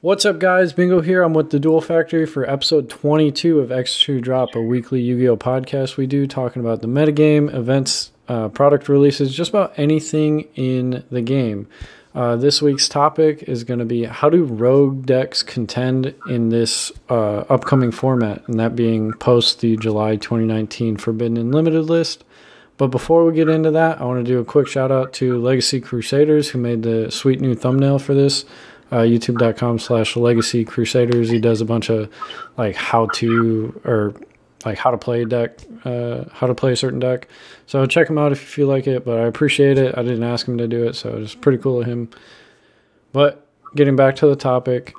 What's up, guys? Bingo here. I'm with the Duel Factory for episode 22 of X-2 Drop, a weekly Yu-Gi-Oh podcast we do, talking about the metagame, events, product releases, just about anything in the game. This week's topic is going to be how do rogue decks contend in this upcoming format, and that being post the July 2019 Forbidden and Limited list. But before we get into that, I want to do a quick shout out to Legacy Crusaders, who made the sweet new thumbnail for this. YouTube.com/Legacy Crusaders. He does a bunch of like how to play a deck, how to play a certain deck. So check him out if you feel like it, but I appreciate it. I didn't ask him to do it, so it's pretty cool of him. But getting back to the topic,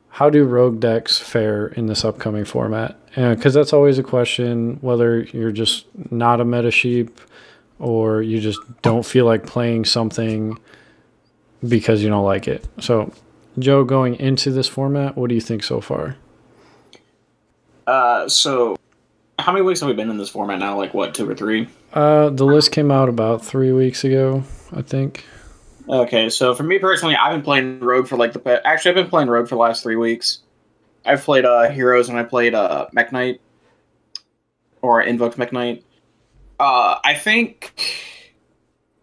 how do rogue decks fare in this upcoming format? Because that's always a question, whether you're just not a meta sheep or you just don't feel like playing something because you don't like it. So Joe, going into this format, what do you think so far? So how many weeks have we been in this format now? Like, what, 2 or 3? The list came out about 3 weeks ago, I think. Okay, so for me personally, I've been playing Rogue for like I've been playing Rogue for the last 3 weeks. I've played Heroes and I played Mech Knight. Or Invoked Mech Knight. I think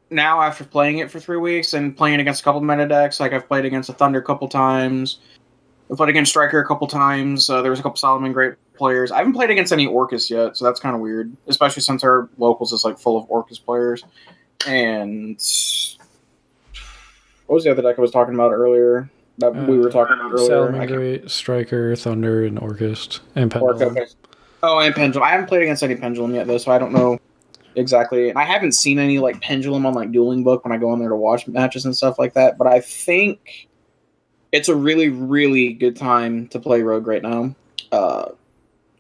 now, after playing it for 3 weeks and playing against a couple of meta decks, like I've played against a Thunder a couple times, I've played against Striker a couple times, there was a couple Solomon great players. I haven't played against any Orcus yet, so that's kind of weird, especially since our locals is like full of Orcus players. And what was the other deck I was talking about earlier? That we were talking about earlier. Solomon great, Striker, Thunder, and Orcus, and Pendulum. Okay. Oh, and Pendulum. I haven't played against any Pendulum yet, though, so I don't know exactly. And I haven't seen any like Pendulum on like Dueling Book when I go in there to watch matches and stuff like that. But I think it's a really, really good time to play Rogue right now.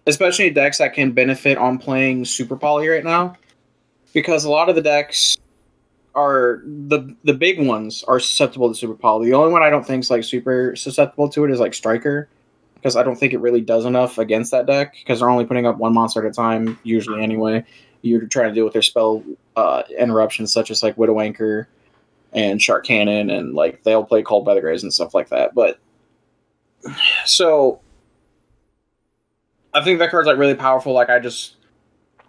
Especially decks that can benefit on playing Super Poly right now. Because a lot of the decks are the big ones are susceptible to Super Poly. The only one I don't think is like super susceptible to it is like Striker. Because I don't think it really does enough against that deck. Because they're only putting up one monster at a time, usually anyway. You're trying to deal with their spell interruptions, such as like Widow Anchor and Shark Cannon, and like they'll play Called by the Graves and stuff like that. But so I think that card's like really powerful. Like I just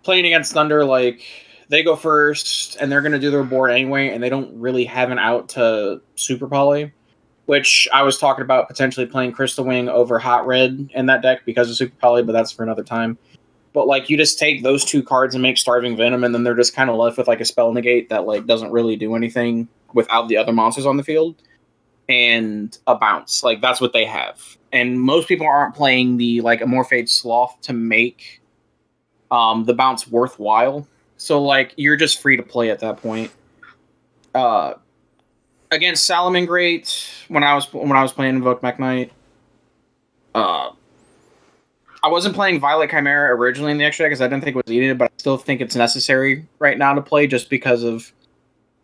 playing against Thunder, like they go first and they're gonna do their board anyway, and they don't really have an out to Super Poly, which I was talking about potentially playing Crystal Wing over Hot Red in that deck because of Super Poly, but that's for another time. But, like, you just take those 2 cards and make Starving Venom, and then they're just kind of left with, like, a Spell Negate that, like, doesn't really do anything without the other monsters on the field. And a bounce. Like, that's what they have. And most people aren't playing the, like, Amorphate Sloth to make the bounce worthwhile. So, like, you're just free to play at that point. Against Solomon Great, when I was playing Invoke Mech Knight, I wasn't playing Violet Chimera originally in the extra deck because I didn't think it was needed, but I still think it's necessary right now to play just because of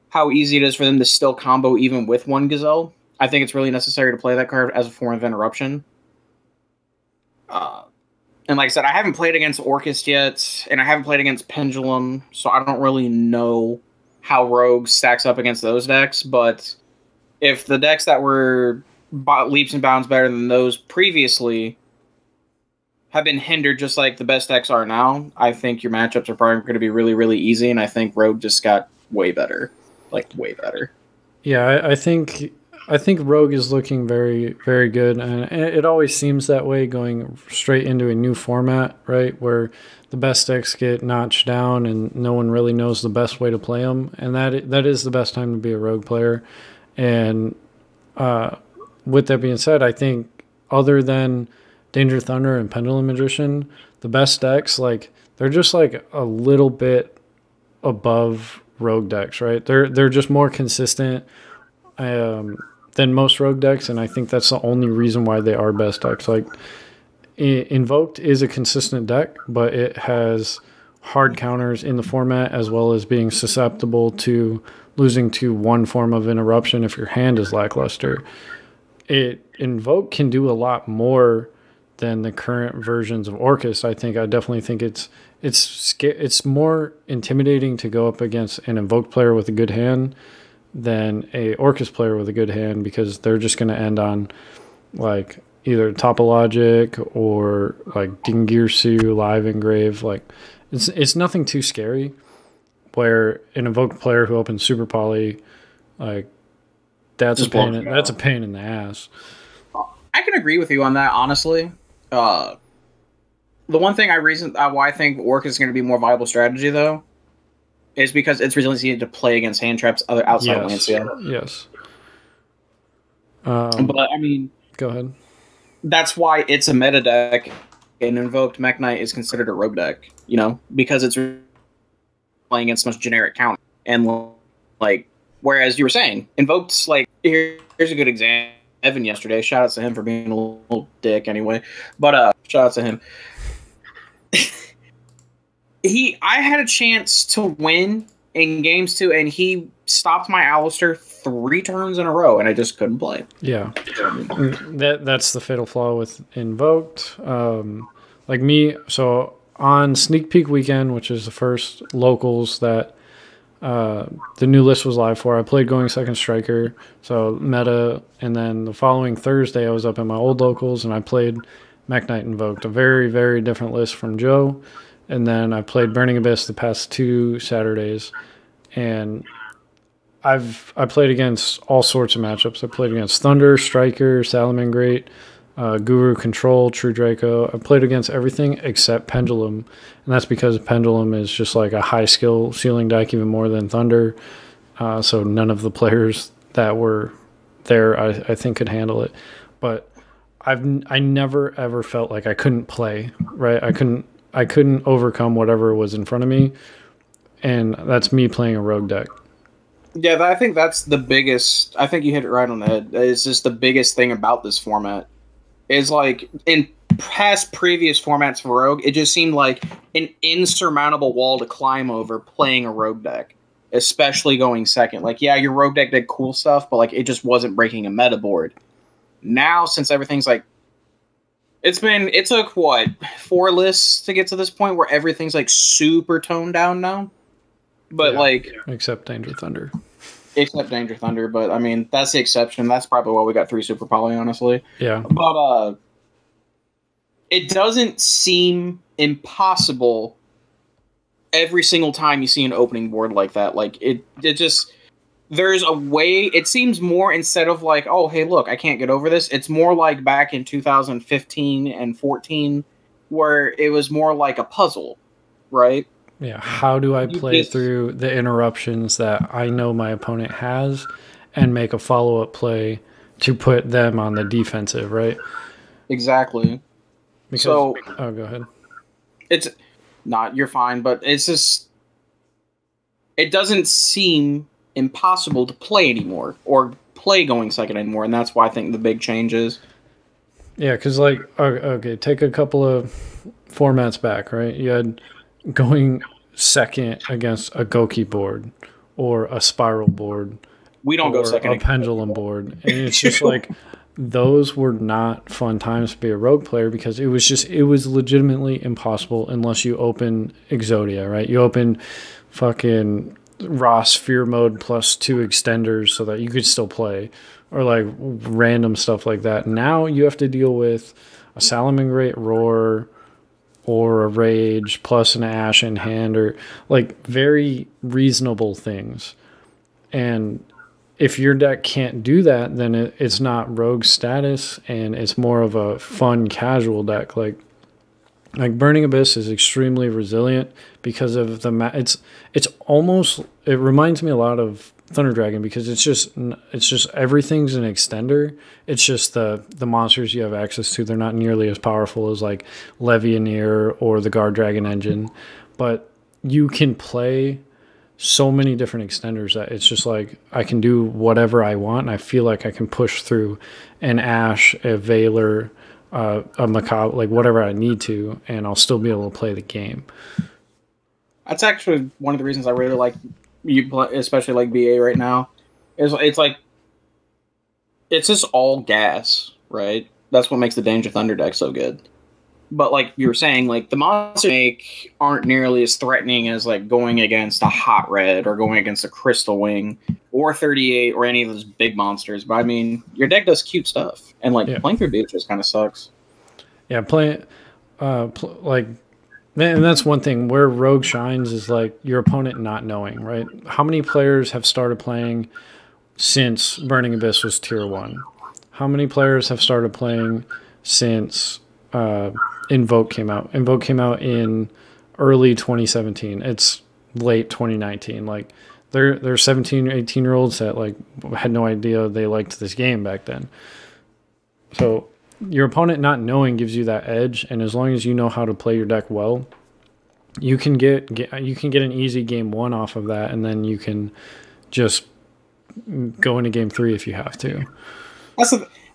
how easy it is for them to still combo even with one Gazelle. I think it's really necessary to play that card as a form of interruption. And like I said, I haven't played against Orcus yet, and I haven't played against Pendulum, so I don't really know how Rogue stacks up against those decks, but if the decks that were leaps and bounds better than those previously have been hindered just like the best decks are now, I think your matchups are probably going to be really, really easy, and I think Rogue just got way better. Like, way better. Yeah, I think Rogue is looking very, very good, and it always seems that way going straight into a new format, right, where the best decks get notched down and no one really knows the best way to play them, and that is the best time to be a Rogue player. And with that being said, I think other than Danger Thunder and Pendulum Magician, the best decks, like, they're just like a little bit above Rogue decks, right? They're just more consistent than most Rogue decks, and I think that's the only reason why they are best decks. Like, Invoked is a consistent deck, but it has hard counters in the format as well as being susceptible to losing to one form of interruption if your hand is lackluster. Invoke can do a lot more than the current versions of Orcus. I definitely think it's more intimidating to go up against an Invoked player with a good hand than a Orcus player with a good hand, because they're just going to end on like either Topologic or like Dingirsu, Live Engrave. Like it's nothing too scary. Where an invoked player who opens Super Poly, like that's a pain in the ass. I can agree with you on that, honestly. The one thing why I think Orc is going to be a more viable strategy, though, is because its resiliency to play against hand traps outside of Lancia. Yes. But I mean, go ahead. That's why it's a meta deck, and Invoked Mech Knight is considered a rogue deck. You know, because it's playing against much generic counter, and like whereas you were saying, Invoked's like here's a good example. Evan yesterday, shout out to him for being a little dick anyway. But shout out to him. I had a chance to win in games 2, and he stopped my Alistair 3 turns in a row, and I just couldn't play. Yeah, that's the fatal flaw with Invoked. Like me, so on Sneak Peek weekend, which is the first locals that the new list was live for, I played Going Second Striker, so meta, and then the following Thursday I was up in my old locals and I played Mech Knight Invoked, a very, very different list from Joe. And then I played Burning Abyss the past 2 Saturdays, and I played against all sorts of matchups. I played against Thunder, Striker, Salamangreat, Guru, Control, True Draco. I played against everything except Pendulum, and that's because Pendulum is just like a high skill ceiling deck, even more than Thunder. So none of the players that were there, I think, could handle it. But I never ever felt like I couldn't play. Right, I couldn't overcome whatever was in front of me, and that's me playing a rogue deck. Yeah, I think that's the biggest. I think you hit it right on the head. It's just the biggest thing about this format. Is like in previous formats for Rogue, it just seemed like an insurmountable wall to climb over playing a Rogue deck, especially going second. Like, yeah, your Rogue deck did cool stuff, but like it just wasn't breaking a meta board. Now, since everything's like, it took what 4 lists to get to this point where everything's like super toned down now. But like, except Danger Thunder. Except Danger Thunder, but I mean that's the exception. That's probably why we got 3 Super Poly, honestly. Yeah. But it doesn't seem impossible every single time you see an opening board like that. Like it just there's a way. It seems more, instead of like, oh hey look, I can't get over this. It's more like back in 2015 and 14, where it was more like a puzzle, right? Yeah, how do I play through the interruptions that I know my opponent has and make a follow-up play to put them on the defensive, right? Exactly. Because, so, oh, go ahead. It's not, you're fine, but it's just, it doesn't seem impossible to play anymore or play going second anymore, and that's why I think the big change is. Yeah, because, like, okay, take a couple of formats back, right? You had going second against a Goki board or a Spiral board. We don't go second. A Pendulum board. And it's just like, those were not fun times to be a rogue player because it was legitimately impossible unless you open Exodia, right? You open fucking Ross Fear Mode plus 2 extenders so that you could still play, or like random stuff like that. Now you have to deal with a Salamangreat Roar or a Rage plus an Ash in hand, or like very reasonable things. And if your deck can't do that, then it's not rogue status, and it's more of a fun casual deck. Like Burning Abyss is extremely resilient because of the it's almost, it reminds me a lot of Thunder Dragon because it's just everything's an extender. It's just the monsters you have access to, they're not nearly as powerful as like Levianeer or the Guard Dragon engine, but you can play so many different extenders that it's just like I can do whatever I want, and I feel like I can push through an Ash, a Veiler, a Macabre, like whatever I need to, and I'll still be able to play the game. That's actually one of the reasons I really like you play, especially like BA right now. It's like it's just all gas, right? That's what makes the Danger Thunder deck so good. But like you were saying, like the monsters they make aren't nearly as threatening as like going against a Hot Red or going against a Crystal Wing or 38 or any of those big monsters. But I mean, your deck does cute stuff, and like playing through Beatrice kind of sucks. Yeah, playing like, and that's one thing where Rogue shines is like your opponent not knowing, right? How many players have started playing since Burning Abyss was tier 1? How many players have started playing since Invoke came out? Invoke came out in early 2017. It's late 2019. Like they're 17 or 18-year-olds that like had no idea they liked this game back then. So your opponent not knowing gives you that edge, and as long as you know how to play your deck well, you can get an easy game 1 off of that, and then you can just go into game 3 if you have to.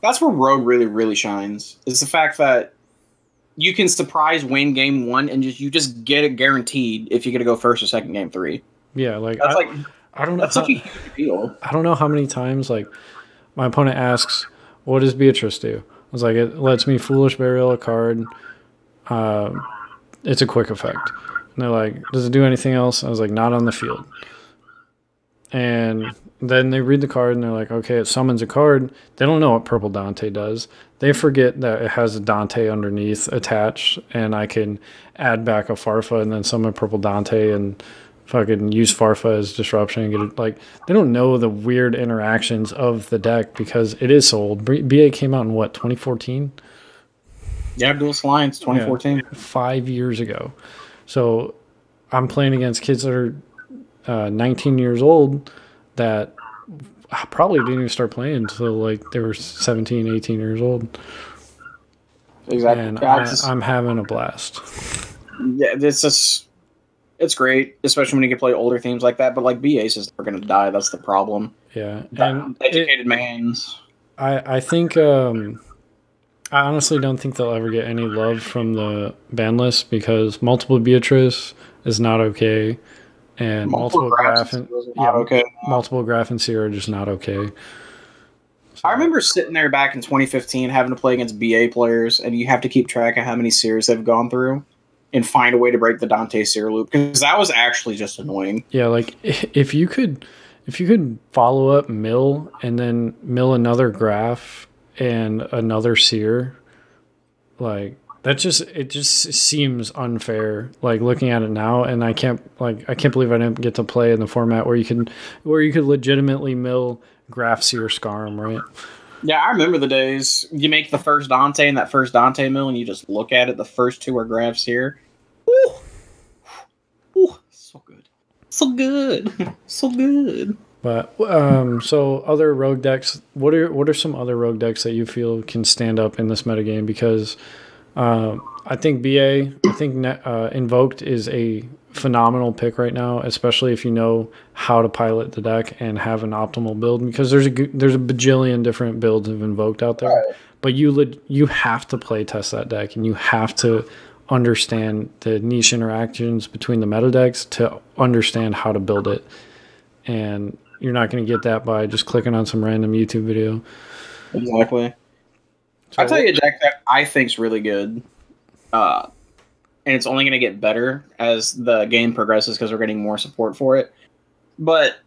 That's where Rogue really shines. Is the fact that you can surprise win game 1 and you just get it guaranteed if you get to go first or second game 3. Yeah, like that's I don't know. That's such a huge deal. I don't know how many times like my opponent asks, "What does Beatrice do?" I was like, "It lets me Foolish Burial a card. It's a quick effect." And they're like, "Does it do anything else?" I was like, "Not on the field." And then they read the card and they're like, okay, it summons a card. They don't know what Purple Dante does. They forget that it has a Dante underneath attached, and I can add back a Farfa and then summon Purple Dante and fucking use Farfa as disruption and get it. Like, they don't know the weird interactions of the deck because it is so old. BA came out in what, 2014? Yeah, Duelist Alliance 2014. Yeah, 5 years ago. So I'm playing against kids that are 19 years old that probably didn't even start playing until like they were 17, 18 years old. Exactly. And I'm having a blast. Yeah, it's great, especially when you can play older themes like that. But like BAs is never going to die. That's the problem. Yeah, and educated mans. I think I honestly don't think they'll ever get any love from the ban list because multiple Beatrice is not okay. And multiple graph and multiple graph and Seer are just not okay. So, I remember sitting there back in 2015 having to play against BA players, and you have to keep track of how many Seers they've gone through and find a way to break the Dante Seer loop, because that was actually just annoying. Yeah, like if you could follow up mill and then mill another graph and another Seer, like it just seems unfair. Like looking at it now, and I can't believe I didn't get to play in the format where you could legitimately mill graph Seer Scarm, right? Yeah, I remember the days. You make the first Dante and that first Dante mill, and you just look at it. The first two are graphs here. Ooh, ooh, so good, so good, so good. But so other rogue decks. What are some other rogue decks that you feel can stand up in this metagame? Because I think Invoked is a phenomenal pick right now, especially if you know how to pilot the deck and have an optimal build. Because there's a bajillion different builds of Invoked out there, right. But you have to play test that deck, and you have to understand the niche interactions between the meta decks to understand how to build it. And you're not going to get that by just clicking on some random YouTube video. Exactly. So, I'll tell you a deck that I think's really good, and it's only going to get better as the game progresses because we're getting more support for it. But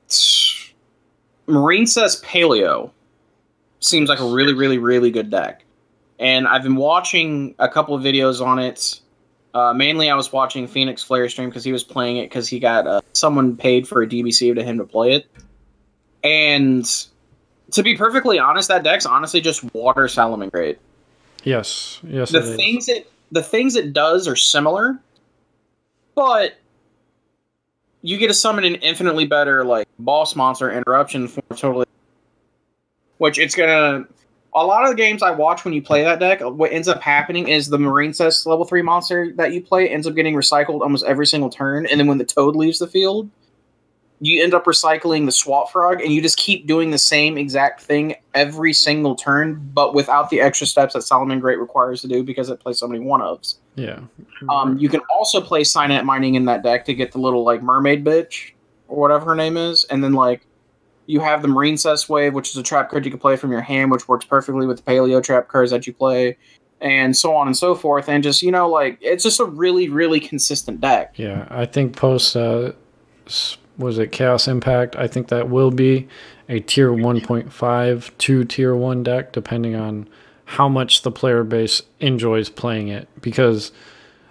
Marincess Paleo seems like a really, really, really good deck. And I've been watching a couple of videos on it. Mainly I was watching Phoenix Flare stream because he was playing it because he got someone paid for a DBC to him to play it. And to be perfectly honest, that deck's honestly just water Salamangreat. Yes. The things it does are similar, but you get to summon an infinitely better like boss monster interruption for totally. Which it's gonna. A lot of the games I watch when you play that deck, what ends up happening is the Marincess level 3 monster that you play ends up getting recycled almost every single turn, and then when the Toad leaves the field, you end up recycling the Swap Frog, and you just keep doing the same exact thing every single turn, but without the extra steps that Salamangreat requires to do because it plays so many one-ofs. Yeah. You can also play Signet Mining in that deck to get the little like mermaid bitch, or whatever her name is, and then like you have the Marincess Wave, which is a trap card you can play from your hand, which works perfectly with the Paleo trap cards that you play. and so on and so forth. And just, like, it's just a really, really consistent deck. Yeah, I think post, was it Chaos Impact? I think that will be a tier 1.5 to tier 1 deck, depending on how much the player base enjoys playing it. Because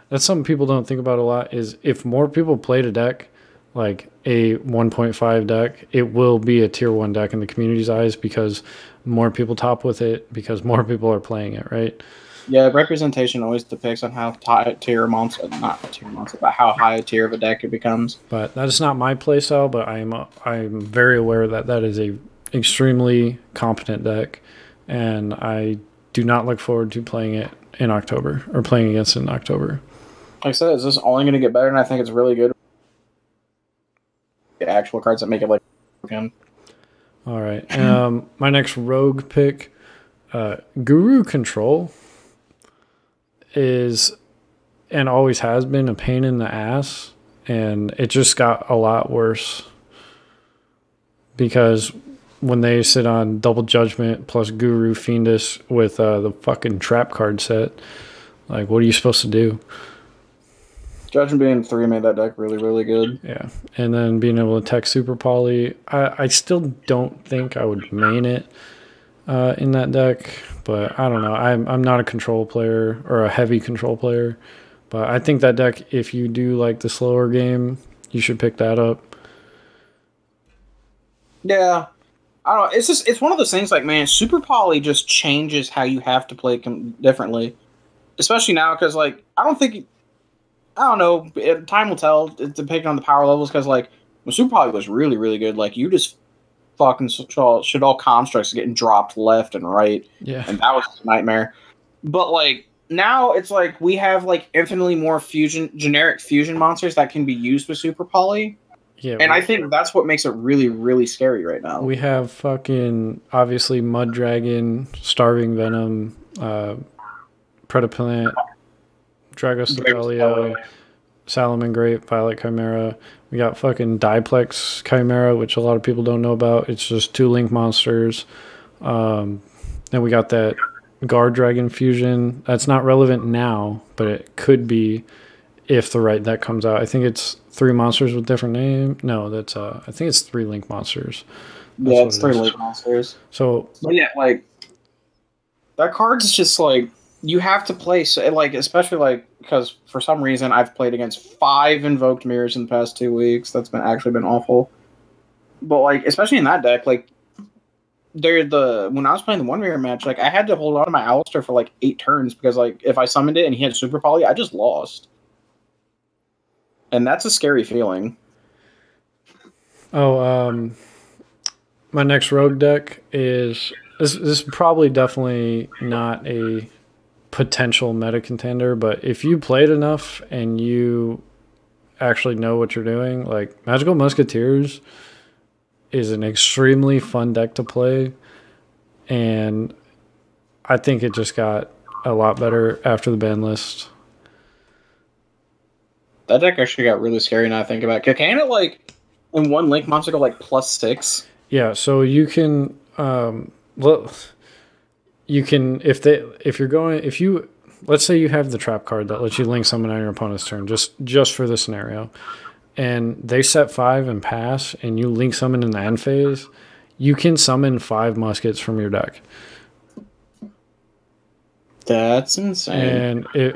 that's something people don't think about a lot, is if more people played a deck, like a 1.5 deck, it will be a tier 1 deck in the community's eyes, because more people top with it, because more people are playing it, right? Yeah, representation always depicts on how tier monster, not tier monster, but how high a tier of a deck it becomes. But that is not my playstyle, but I'm very aware that that is a extremely competent deck, and I do not look forward to playing it in October, or playing against it in October. Like I said, it's just only going to get better, and I think it's really good. The actual cards that make it like again. All right. My next rogue pick, Guru Control, is and always has been a pain in the ass, and it just got a lot worse because when they sit on Double Judgment plus Guru Fiendish with the fucking trap card set, like, what are you supposed to do? Judgment being 3 made that deck really, really good. Yeah, and then being able to tech Super Poly, I still don't think I would main it in that deck, but I don't know. I'm not a control player or a heavy control player, but I think that deck, if you do like the slower game, you should pick that up. Yeah, I don't know. It's one of those things, like, man, Super Poly just changes how you have to play differently, especially now, because, like, I don't know. Time will tell. It's depending on the power levels. Because, like, when Super Poly was really, really good, like, you just fucking should all constructs getting dropped left and right. Yeah, and that was a nightmare. But, like, now it's like we have, like, infinitely more generic fusion monsters that can be used with Super Poly. Yeah, and I think that's what makes it really, really scary right now. We have fucking obviously Mud Dragon, Starving Venom, Predaplant, Dragostabelio, Salamangreat, Violet Chimera. We got fucking Diplex Chimera, which a lot of people don't know about. It's just 2 link monsters. Then we got that Guard Dragon fusion. That's not relevant now, but it could be if the right deck comes out. I think it's 3 monsters with different names. No, that's I think it's 3 link monsters. That's it's 3 link monsters. So, but yeah, like, that card's just like, you have to play, like, especially, like, because for some reason I've played against 5 Invoked Mirrors in the past 2 weeks. That's actually been awful. But, like, especially in that deck, like, when I was playing the 1 mirror match, like, I had to hold on to my Alistair for, like, 8 turns because, like, if I summoned it and he had Super Poly, I just lost. And that's a scary feeling. Oh, my next rogue deck is this is probably definitely not a potential meta contender, but if you played enough and you actually know what you're doing, like, Magical Musketeers is an extremely fun deck to play, and I think it just got a lot better after the ban list. That deck actually got really scary now I think about it. Can it, like, in 1 link monster go, like, +6? Yeah, so you can if you let's say you have the trap card that lets you link summon on your opponent's turn, just for this scenario, and they set 5 and pass, and you link summon in the end phase, you can summon 5 muskets from your deck. That's insane. And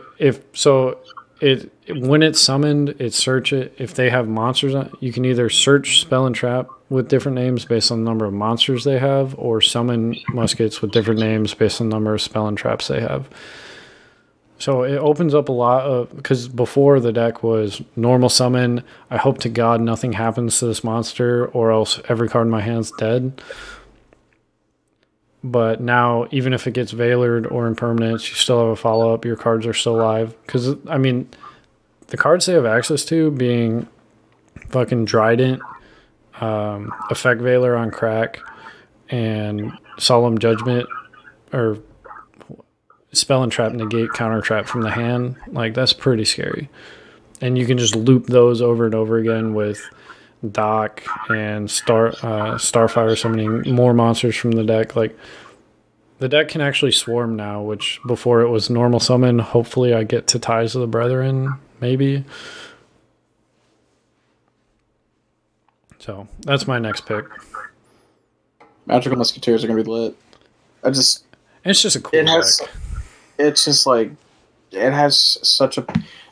when it's summoned, it search it. If they have monsters on, you can either search spell and trap with different names based on the number of monsters they have, or summon muskets with different names based on the number of spell and traps they have. So it opens up a lot of, because before the deck was normal summon, I hope to God nothing happens to this monster, or else every card in my hand's dead. But now, even if it gets Veilered or Impermanence, you still have a follow-up. Your cards are still live. Because, I mean, the cards they have access to being fucking Trident, Effect Veiler on Crack, and Solemn Judgment, or Spell and Trap Negate Counter Trap from the hand, like, that's pretty scary. And you can just loop those over and over again with Doc and Starfire summoning more monsters from the deck. Like, The deck can actually swarm now, which before it was normal summon. Hopefully I get to Ties of the Brethren, maybe. So that's my next pick. Magical Musketeers are gonna be lit. It's just a cool deck. It's just like it has such a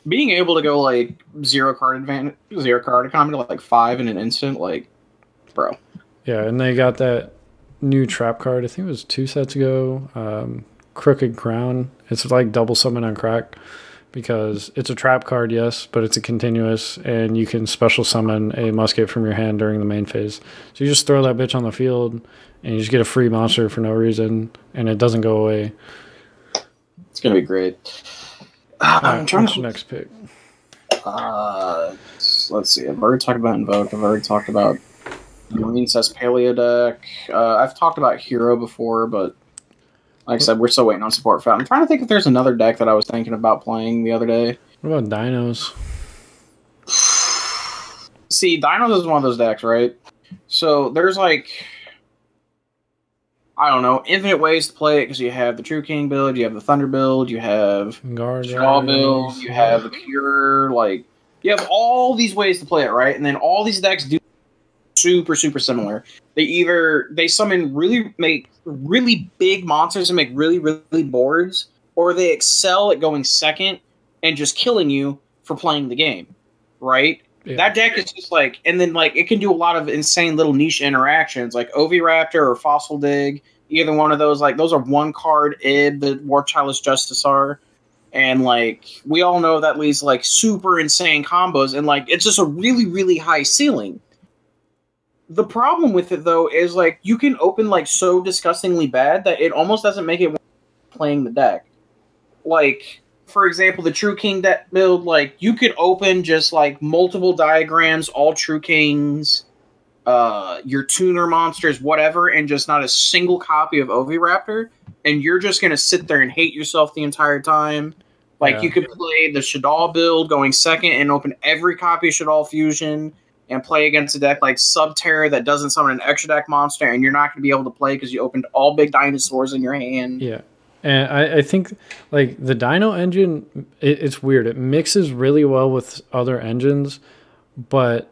being able to go like zero card economy to like 5 in an instant, like, bro. Yeah, and they got that new trap card. I think it was 2 sets ago. Crooked Crown. It's like double summon on crack because it's a trap card, yes, but it's a continuous, and you can special summon a musket from your hand during the main phase. So you just throw that bitch on the field, and you just get a free monster for no reason, and it doesn't go away. It's gonna be great. I'm trying to next pick. Let's see. I've already talked about Invoke. I've already talked about Marine Says Paleo deck. I've talked about Hero before, but like I said, we're still waiting on support for that. I'm trying to think if there's another deck that I was thinking about playing the other day. What about Dinos? See, Dinos is one of those decks, right? So there's like, I don't know, infinite ways to play it because you have the True King build, you have the Thunder build, you have Shaw build, you have the Pure, like, you have all these ways to play it, right? And then all these decks do super similar. They make really big monsters and make really boards, or they excel at going second and just killing you for playing the game, right? Yeah. That deck is just like, and then like it can do a lot of insane little niche interactions, like Oviraptor or Fossil Dig. Either one of those, like those are 1-card id the War Chalice Justice are, and like we all know that leads like super insane combos, and like it's just a really high ceiling. The problem with it though is like you can open like so disgustingly bad that it almost doesn't make it worth playing the deck. Like, for example, the True King deck build, like you could open just like multiple diagrams, all True Kings, your tuner monsters, whatever, and just not a single copy of Oviraptor, and you're just gonna sit there and hate yourself the entire time. Like you could play the Shadal build going second and open every copy of Shadal Fusion and play against a deck like Subterra that doesn't summon an extra deck monster, and you're not going to be able to play because you opened all big dinosaurs in your hand. Yeah. And I think like the Dino engine, it's weird. It mixes really well with other engines, but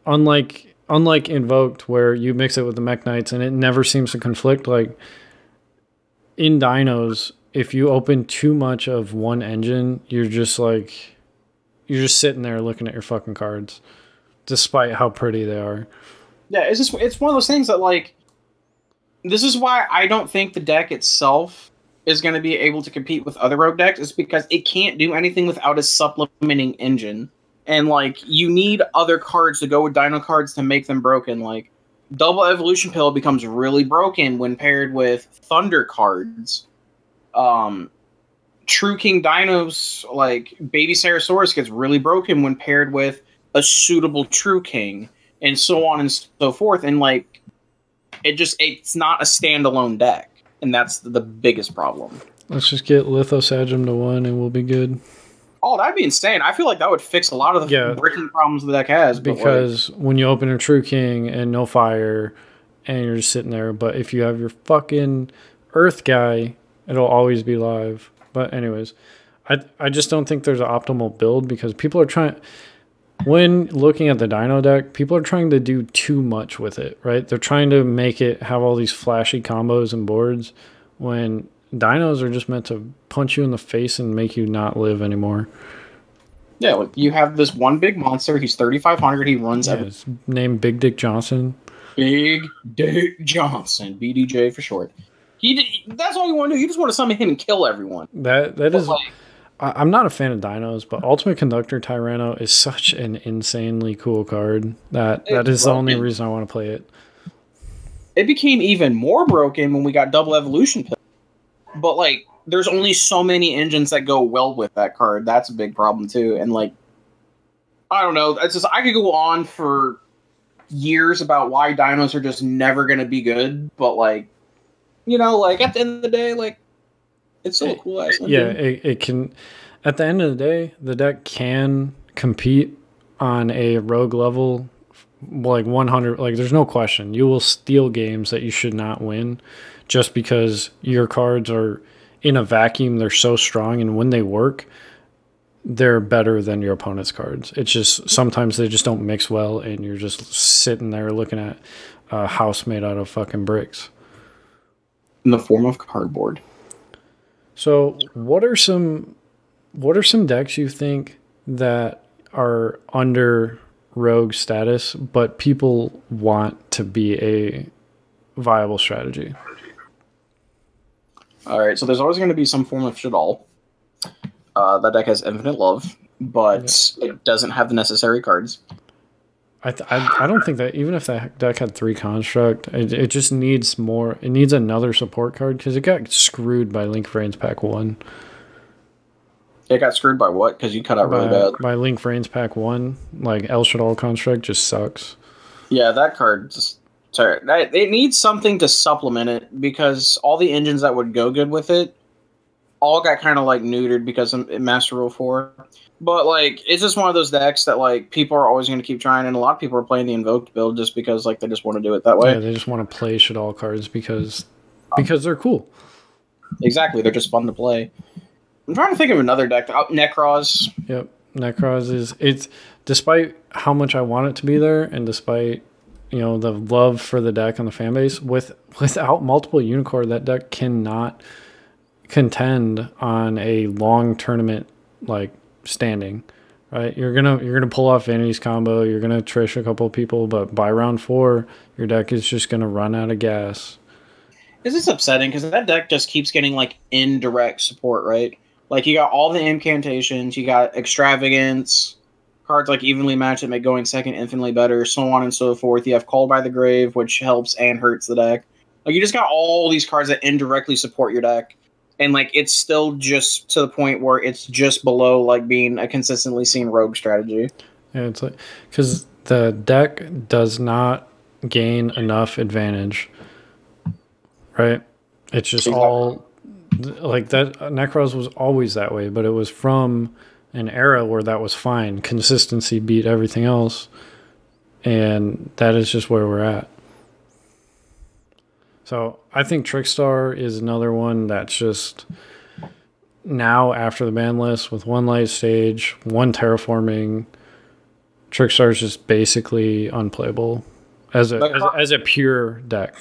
unlike Invoked, where you mix it with the Mech Knights and it never seems to conflict, like in Dinos, if you open too much of one engine, you're just sitting there looking at your fucking cards, despite how pretty they are. Yeah, it's one of those things that like, this is why I don't think the deck itself is going to be able to compete with other rogue decks, is because it can't do anything without a supplementing engine. And like, you need other cards to go with Dino cards to make them broken. Like, Double Evolution Pill becomes really broken when paired with Thunder cards. True King Dinos, like Baby Sarasaurus, gets really broken when paired with a suitable True King, and so on and so forth. And like, it's not a standalone deck, and that's the biggest problem. Let's just get Lithosagem to 1 and we'll be good. Oh, that'd be insane. I feel like that would fix a lot of the breaking problems the deck has. Because like, when you open a True King and no fire, and you're just sitting there, but if you have your fucking Earth guy, it'll always be live. But anyways, I just don't think there's an optimal build, because people are trying... When looking at the Dino deck, people are trying to do too much with it, right? They're trying to make it have all these flashy combos and boards, when Dinos are just meant to punch you in the face and make you not live anymore. Yeah, like you have this one big monster. He's 3,500. He runs everything. Named Big Dick Johnson. Big Dick Johnson. BDJ for short. That's all you want to do. You just want to summon him and kill everyone. That is... Like, I'm not a fan of Dinos, but Ultimate Conductor Tyranno is such an insanely cool card that is the only reason I want to play it. It became even more broken when we got Double Evolution Pill. But, like, there's only so many engines that go well with that card. That's a big problem, too. And, like, I don't know. It's just, I could go on for years about why Dinos are just never going to be good. But, like, you know, like, at the end of the day, like, it's still a cool ass engine. Yeah, it can. At the end of the day, the deck can compete on a rogue level, like 100. Like, there's no question. You will steal games that you should not win, just because your cards are in a vacuum. They're so strong, and when they work, they're better than your opponent's cards. It's just sometimes they just don't mix well, and you're just sitting there looking at a house made out of fucking bricks. In the form of cardboard. So what are some decks you think that are under Rogue status, but people want to be a viable strategy? All right, so there's always going to be some form of Shadal. That deck has Infinite Love, but it doesn't have the necessary cards. I don't think that even if that deck had 3 Construct, it just needs more. It needs another support card because it got screwed by Link Vrains Pack 1. It got screwed by what? Because you cut out really bad. By Link Vrains Pack 1. Like, El Shadal Construct just sucks. Yeah, that card just... Sorry. It needs something to supplement it because all the engines that would go good with it all got kind of, like, neutered because of Master Rule 4. But, like, it's just one of those decks that, like, people are always going to keep trying, and a lot of people are playing the Invoked build just because, like, they just want to do it that way. Yeah, they just want to play Shadal cards because they're cool. Exactly. They're just fun to play. I'm trying to think of another deck. Necros. Yep. Necros it's despite how much I want it to be there, and despite, you know, the love for the deck and the fan base, without multiple Unicorn, that deck cannot contend on a long tournament like standing. Right? You're gonna pull off Vanity's combo, you're gonna trish a couple of people, but by round 4, your deck is just gonna run out of gas. This is upsetting because that deck just keeps getting like indirect support, right? Like, you got all the incantations, you got Extravagance, cards like Evenly Matched that make going second infinitely better, so on and so forth. You have Called by the Grave, which helps and hurts the deck. Like, you just got all these cards that indirectly support your deck. And, like, it's still just to the point where it's just below, like, being a consistently seen rogue strategy. Yeah, it's like... Because the deck does not gain enough advantage, right? It's just all... Like, that Necros was always that way, but it was from an era where that was fine. Consistency beat everything else, and that is just where we're at. So I think Trickstar is another one that's just now after the ban list with 1 light stage, 1 terraforming. Trickstar is just basically unplayable as a pure deck.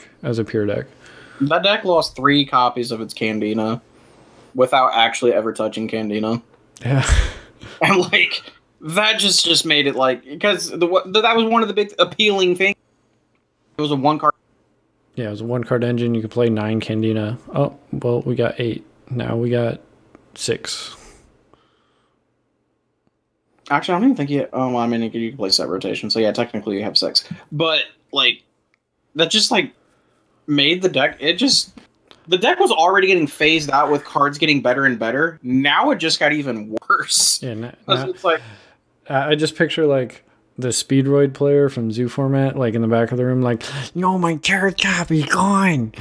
That deck lost 3 copies of its Candina without actually ever touching Candina. Yeah. And, like, that just made it, like... Because that was one of the big appealing things. It was a 1-card... Yeah, it was a 1-card engine. You could play 9 Candina. Oh, well, we got 8. Now we got 6. Actually, I don't even think you... Oh, well, I mean, you could play set rotation. So, yeah, technically you have 6. But, like, that just, like... made the deck, the deck was already getting phased out with cards getting better and better. Now it just got even worse. Yeah, it's like I just picture like the Speedroid player from Zoo Format, like in the back of the room, like, no, my third copy gone.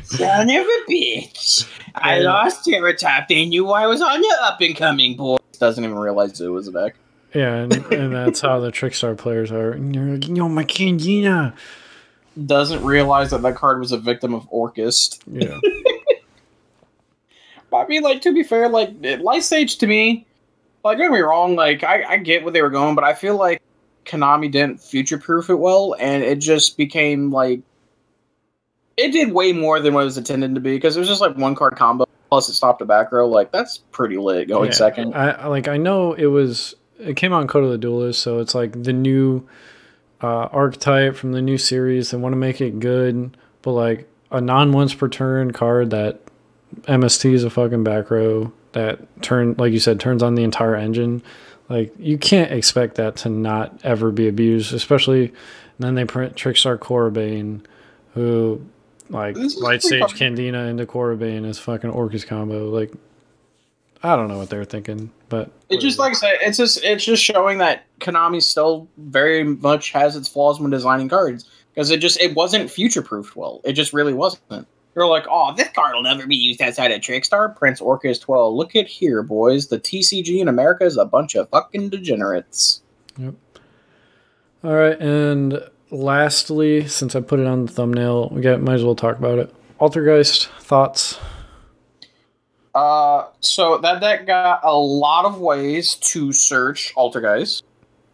Son of a bitch! I lost Terratop. They knew I was on the up and coming, boy. Doesn't even realize Zoo was a deck. Yeah, and that's how the Trickstar players are. And you're like, no, my Candina. Doesn't realize that card was a victim of Orcust. Yeah. But I mean, like, to be fair, like, Light Stage to me, like, don't get me wrong, like, I get what they were going, but I feel like Konami didn't future-proof it well, and it just became, like, it did way more than what it was intended to be, because it was just, like, 1-card combo, plus it stopped a back row. Like, that's pretty lit going second. I know it came out in Code of the Duelist, so it's, like, the new... archetype from the new series. They want to make it good, but like a non-once per turn card that MST is a fucking back row that like you said, turns on the entire engine. Like, you can't expect that to not ever be abused, especially then they print Trickstar Korribane, who like Light Stage Candina into Korribane is fucking Orcust combo. Like, I don't know what they were thinking, but it's just like I said, it's just showing that Konami still very much has its flaws when designing cards, because it wasn't future proofed well. It just really wasn't. They're like, oh, this card will never be used outside of Trickstar. Prince Orcust 12. Look at here, boys. The TCG in America is a bunch of fucking degenerates. Yep. All right, and lastly, since I put it on the thumbnail, might as well talk about it. Altergeist, thoughts? So that deck got a lot of ways to search Altergeist,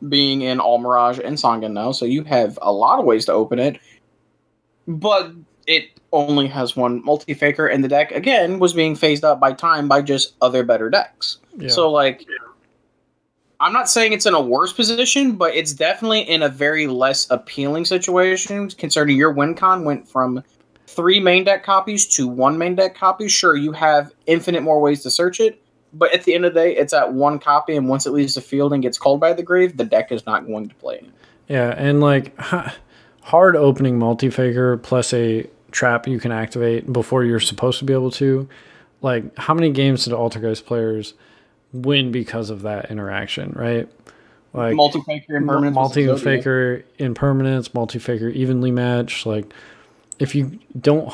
being in All Mirage and Sangan now, so you have a lot of ways to open it. But it only has one multi-faker, and the deck, again, was being phased out by time by just other better decks. Yeah. So, like, I'm not saying it's in a worse position, but it's definitely in a very less appealing situation, considering your win con went from 3 main deck copies to 1 main deck copy. Sure, you have infinite more ways to search it, but at the end of the day, it's at 1 copy, and once it leaves the field and gets called by the grave, the deck is not going to play it. Yeah, and like hard opening multi-faker plus a trap you can activate before you're supposed to be able to. Like, how many games did Altergeist players win because of that interaction, right? Like multi-faker impermanence, multi-faker impermanence, multi-faker evenly matched. Like, if you don't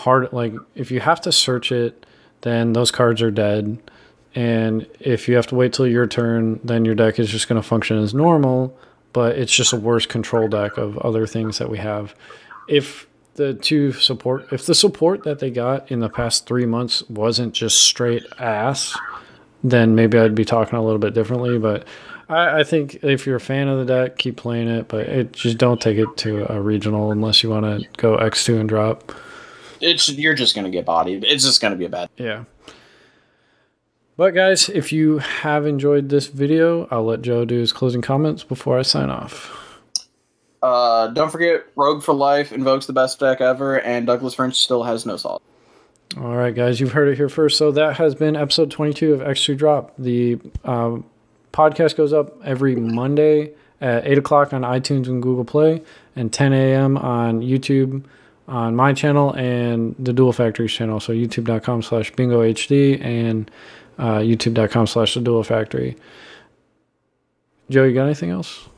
if you have to search it, then those cards are dead. And if you have to wait till your turn, then your deck is just going to function as normal, but it's just a worse control deck of other things that we have. If the support that they got in the past 3 months wasn't just straight ass, then maybe I'd be talking a little bit differently. But I think if you're a fan of the deck, keep playing it, but just don't take it to a regional unless you want to go X2 and drop. You're just going to get bodied. It's just going to be a bad. Yeah. But guys, if you have enjoyed this video, I'll let Joe do his closing comments before I sign off. Don't forget, Rogue for Life invokes the best deck ever, and Douglas French still has no solid. All right, guys, you've heard it here first. So that has been episode 22 of X2 Drop. The podcast goes up every Monday at 8 o'clock on iTunes and Google Play, and 10 a.m. on YouTube on my channel and the Duel Factory's channel. So youtube.com/bingohd and youtube.com/the Duel Factory. Joe, you got anything else?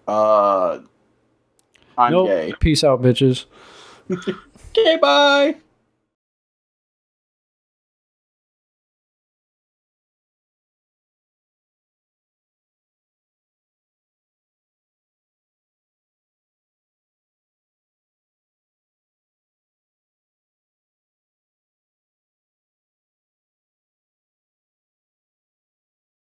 I'm gay. Peace out, bitches. Okay, bye.